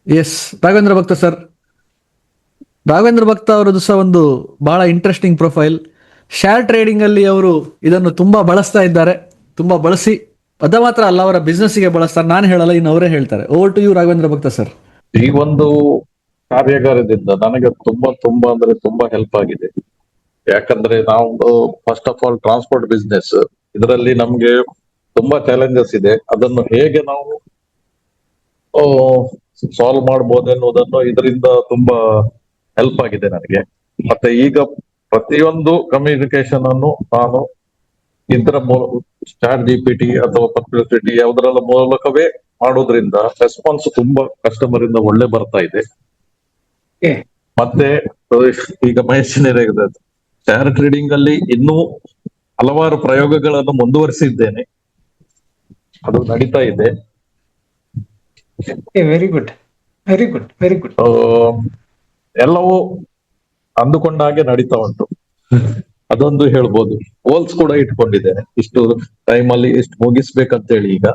S, Raghavendra ಭಕ್ತ sir. Raghavendra ಭಕ್ತ ಅವರದ್ದು ಸಹ ಒಂದು ಬಹಳ ಇಂಟ್ರೆಸ್ಟಿಂಗ್ ಪ್ರೊಫೈಲ್. ಶೇರ್ ಟ್ರೇಡಿಂಗ್ ಅಲ್ಲಿ ಅವರು ಇದನ್ನು ತುಂಬಾ ಬಳಸ್ತಾ ಇದ್ದಾರೆ. ತುಂಬಾ ಬಳಸಿ ಅದ ಮಾತ್ರ ಅಲ್ಲ, ಅವರ ಬಿಸ್ನೆಸ್ಗೆ ಬಳಸ್ತಾರೆ. ನಾನು ಹೇಳಲ್ಲ, ಇನ್ನು ಅವರೇ ಹೇಳ್ತಾರೆ. ಓವರ್ ಟು ಯು, ರಾಘವೇಂದ್ರ ಭಕ್ತ ಸರ್. ಈ ಒಂದು ಕಾರ್ಯಾಗಾರದಿಂದ ನನಗೆ ತುಂಬಾ ತುಂಬಾ ಅಂದ್ರೆ ತುಂಬಾ ಹೆಲ್ಪ್ ಆಗಿದೆ. ಯಾಕಂದ್ರೆ ನಾವು first of all transport business, ಇದರಲ್ಲಿ ನಮ್ಗೆ ತುಂಬಾ ಚಾಲೆಂಜಸ್ ಇದೆ. ಅದನ್ನು ಹೇಗೆ ನಾವು ಸಾಲ್ವ್ ಮಾಡಬಹುದು ಎನ್ನುವುದನ್ನು ಇದರಿಂದ ತುಂಬಾ ಹೆಲ್ಪ್ ಆಗಿದೆ ನನಗೆ. ಮತ್ತೆ ಈಗ ಪ್ರತಿಯೊಂದು ಕಮ್ಯುನಿಕೇಶನ್ ಅನ್ನು ನಾನು ಇದರ ಚಾಟ್ ಜಿಪಿಟಿ ಅಥವಾ ಪರ್ಪ್ಲೆಕ್ಸಿಟಿ ಯಾವುದರ ಮೂಲಕವೇ ಮಾಡೋದ್ರಿಂದ ರೆಸ್ಪಾನ್ಸ್ ತುಂಬಾ ಕಸ್ಟಮರ್ ಇಂದ ಒಳ್ಳೆ ಬರ್ತಾ ಇದೆ. ಮತ್ತೆ ಈಗ ಮಹೇಶ್ ಶೇರ್ ಟ್ರೇಡಿಂಗ್ ಅಲ್ಲಿ ಇನ್ನೂ ಹಲವಾರು ಪ್ರಯೋಗಗಳನ್ನು ಮುಂದುವರಿಸಿದ್ದೇನೆ, ಅದು ನಡೀತಾ ಇದೆ. Very good, very good, very good. ಎಲ್ಲವೂ ಅಂದುಕೊಂಡ ಹಾಗೆ ನಡೀತಾ ಉಂಟು, ಅದೊಂದು ಹೇಳ್ಬೋದು. ಗೋಲ್ಸ್ ಕೂಡ ಇಟ್ಕೊಂಡಿದ್ದೇನೆ, ಇಷ್ಟು ಟೈಮ್ ಅಲ್ಲಿ ಇಷ್ಟು ಮುಗಿಸ್ಬೇಕಂತ ಹೇಳಿ. ಈಗ